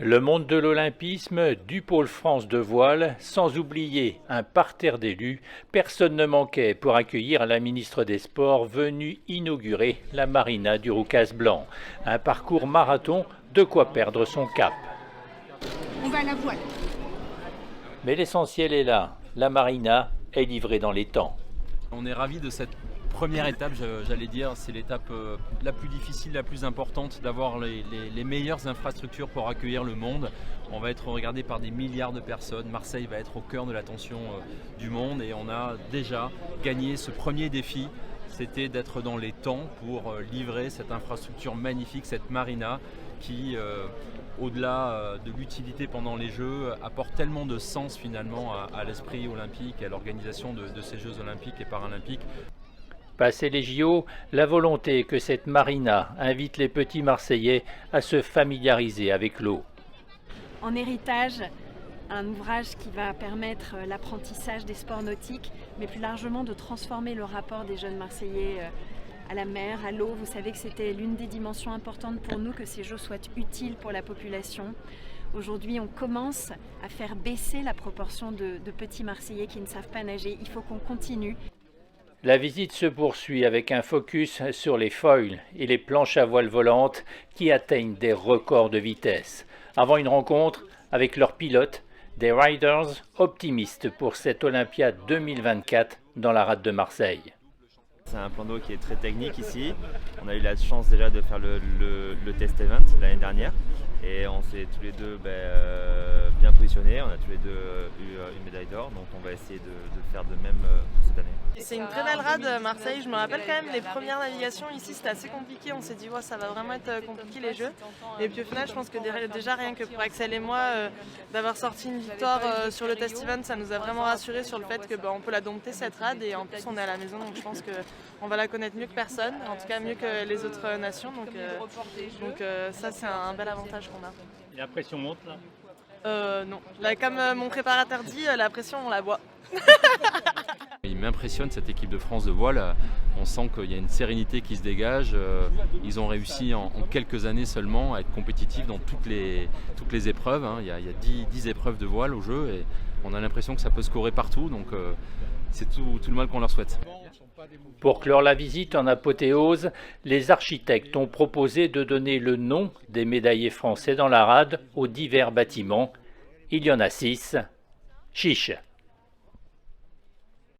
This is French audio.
Le monde de l'olympisme, du pôle France de voile, sans oublier un parterre d'élus, personne ne manquait pour accueillir la ministre des Sports venue inaugurer la marina du Roucas Blanc. Un parcours marathon, de quoi perdre son cap. On va à la voile. Mais l'essentiel est là, la marina est livrée dans les temps. On est ravis de cette première étape, j'allais dire, c'est l'étape la plus difficile, la plus importante, d'avoir les meilleures infrastructures pour accueillir le monde. On va être regardé par des milliards de personnes, Marseille va être au cœur de l'attention du monde et on a déjà gagné ce premier défi, c'était d'être dans les temps pour livrer cette infrastructure magnifique, cette marina qui, au-delà de l'utilité pendant les Jeux, apporte tellement de sens finalement à l'esprit olympique et à l'organisation de ces Jeux olympiques et paralympiques. Passé les JO, la volonté que cette marina invite les petits Marseillais à se familiariser avec l'eau. En héritage, un ouvrage qui va permettre l'apprentissage des sports nautiques, mais plus largement de transformer le rapport des jeunes Marseillais à la mer, à l'eau. Vous savez que c'était l'une des dimensions importantes pour nous, que ces Jeux soient utiles pour la population. Aujourd'hui, on commence à faire baisser la proportion de petits Marseillais qui ne savent pas nager. Il faut qu'on continue. La visite se poursuit avec un focus sur les foils et les planches à voile volantes qui atteignent des records de vitesse. Avant une rencontre avec leurs pilotes, des riders optimistes pour cette Olympiade 2024 dans la rade de Marseille. C'est un plan d'eau qui est très technique ici. On a eu la chance déjà de faire le test event l'année dernière et on s'est tous les deux bien positionnés. On a tous les deux eu une médaille d'or, donc on va essayer de faire de même cette année. C'est une très belle rade Marseille, je me rappelle quand même les premières navigations ici c'était assez compliqué, on s'est dit ouais, ça va vraiment être compliqué les Jeux et puis au final je pense que déjà rien que pour Axel et moi d'avoir sorti une victoire sur le test event ça nous a vraiment rassuré sur le fait que on peut la dompter cette rade et en plus on est à la maison donc je pense qu'on va la connaître mieux que personne, en tout cas mieux que les autres nations donc ça c'est un bel avantage qu'on a. La pression monte là ? Non, là, comme mon préparateur dit, la pression on la voit. Il m'impressionne cette équipe de France de voile, on sent qu'il y a une sérénité qui se dégage, ils ont réussi en quelques années seulement à être compétitifs dans toutes les épreuves, il y a 10 épreuves de voile au jeu et on a l'impression que ça peut scorer partout, donc c'est tout le mal qu'on leur souhaite. Pour clore la visite en apothéose, les architectes ont proposé de donner le nom des médaillés français dans la rade aux divers bâtiments. Il y en a 6. Chiche.